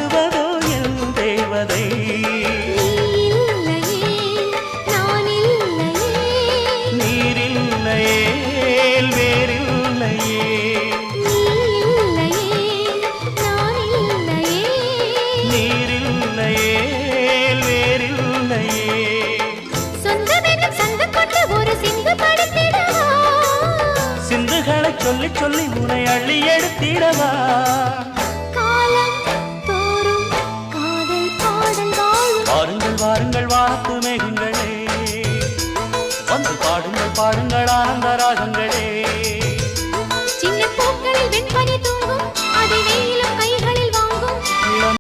பாடுவதோ என் தேவதை. நீரில்லையே வேறில்லையே, நீரில்லையே வேறில்லையே. சிந்துகளை சொல்லி சொல்லி உனை அள்ளி எடுத்திடவா.